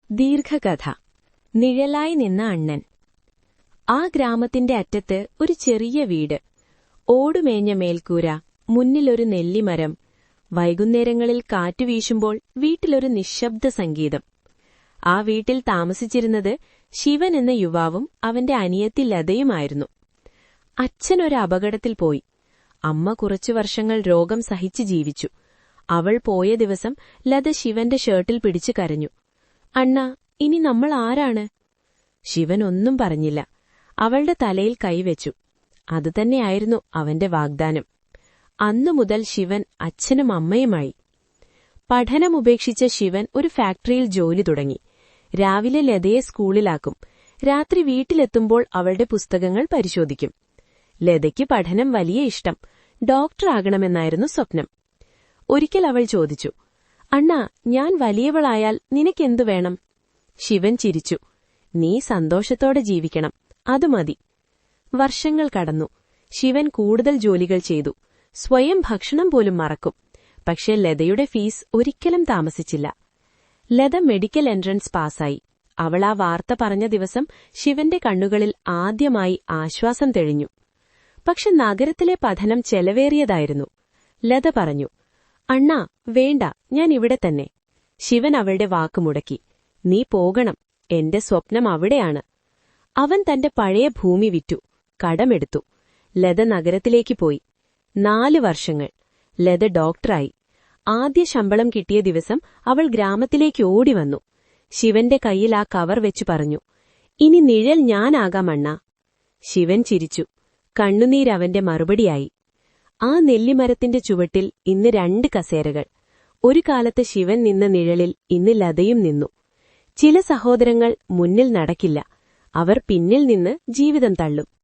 ദീർഘകഥ. നിഴലായി നിന്ന അണ്ണൻ. ആ ഗ്രാമത്തിന്റെ അറ്റത്ത് ഒരു ചെറിയ വീട്. ഓടുമേഞ്ഞ മേൽക്കൂര, മുന്നിലൊരു നെല്ലിമരം. വൈകുന്നേരങ്ങളിൽ കാറ്റു വീശുമ്പോൾ വീട്ടിലൊരു നിശ്ശബ്ദ സംഗീതം. ആ വീട്ടിൽ താമസിച്ചിരുന്നത് ശിവൻ എന്ന യുവാവും അവന്റെ അനിയത്തി ലതയുമായിരുന്നു. അച്ഛനൊരു അപകടത്തിൽ പോയി. അമ്മ കുറച്ചു വർഷങ്ങൾ രോഗം സഹിച്ച് ജീവിച്ചു. അവൾ പോയ ദിവസം ലത ശിവന്റെ ഷർട്ടിൽ പിടിച്ചു കരഞ്ഞു. അണ്ണാ, ഇനി നമ്മൾ ആരാണ്? ശിവൻ ഒന്നും പറഞ്ഞില്ല. അവളുടെ തലയിൽ കൈവച്ചു. അതുതന്നെയായിരുന്നു അവന്റെ വാഗ്ദാനം. അന്നുമുതൽ ശിവൻ അച്ഛനും അമ്മയുമായി. പഠനമുപേക്ഷിച്ച ശിവൻ ഒരു ഫാക്ടറിയിൽ ജോലി തുടങ്ങി. രാവിലെ ലതയെ സ്കൂളിലാക്കും. രാത്രി വീട്ടിലെത്തുമ്പോൾ അവളുടെ പുസ്തകങ്ങൾ പരിശോധിക്കും. ലതയ്ക്ക് പഠനം വലിയ ഇഷ്ടം. ഡോക്ടറാകണമെന്നായിരുന്നു സ്വപ്നം. ഒരിക്കൽ അവൾ ചോദിച്ചു, അണ്ണാ, ഞാൻ വലിയവളായാൽ നിനക്കെന്തു വേണം? ശിവൻ ചിരിച്ചു. നീ സന്തോഷത്തോടെ ജീവിക്കണം, അത് മതി. വർഷങ്ങൾ കടന്നു. ശിവൻ കൂടുതൽ ജോലികൾ ചെയ്തു. സ്വയം ഭക്ഷണം പോലും മറക്കും. പക്ഷേ ലതയുടെ ഫീസ് ഒരിക്കലും താമസിച്ചില്ല. ലത മെഡിക്കൽ എൻട്രൻസ് പാസായി. അവൾ ആ വാർത്ത പറഞ്ഞ ദിവസം ശിവന്റെ കണ്ണുകളിൽ ആദ്യമായി ആശ്വാസം തെളിഞ്ഞു. പക്ഷെ നഗരത്തിലെ പഠനം ചെലവേറിയതായിരുന്നു. ലത പറഞ്ഞു, അണ്ണാ, വേണ്ട, ഞാൻ ഇവിടെ തന്നെ. ശിവൻ അവളുടെ വാക്കുമുടക്കി. നീ പോകണം, എന്റെ സ്വപ്നം അവിടെയാണ്. അവൻ തന്റെ പഴയ ഭൂമി വിറ്റു, കടമെടുത്തു. ലത നഗരത്തിലേക്ക് പോയി. 4 വർഷങ്ങൾ. ലത ഡോക്ടറായി. ആദ്യ ശമ്പളം കിട്ടിയ ദിവസം അവൾ ഗ്രാമത്തിലേക്ക് ഓടിവന്നു. ശിവന്റെ കയ്യിൽ ആ കവർ വെച്ചു പറഞ്ഞു, ഇനി നിഴൽ ഞാനാകാം അണ്ണാ. ശിവൻ ചിരിച്ചു. കണ്ണുനീരവന്റെ മറുപടിയായി. ആ നെല്ലിമരത്തിന്റെ ചുവട്ടിൽ ഇന്ന് 2 കസേരകൾ. ഒരു കാലത്ത് ശിവൻ നിന്ന നിഴലിൽ ഇന്ന് ലതയും നിന്നു. ചില സഹോദരങ്ങൾ മുന്നിൽ നടക്കില്ല, അവർ പിന്നിൽ നിന്ന് ജീവിതം തള്ളും.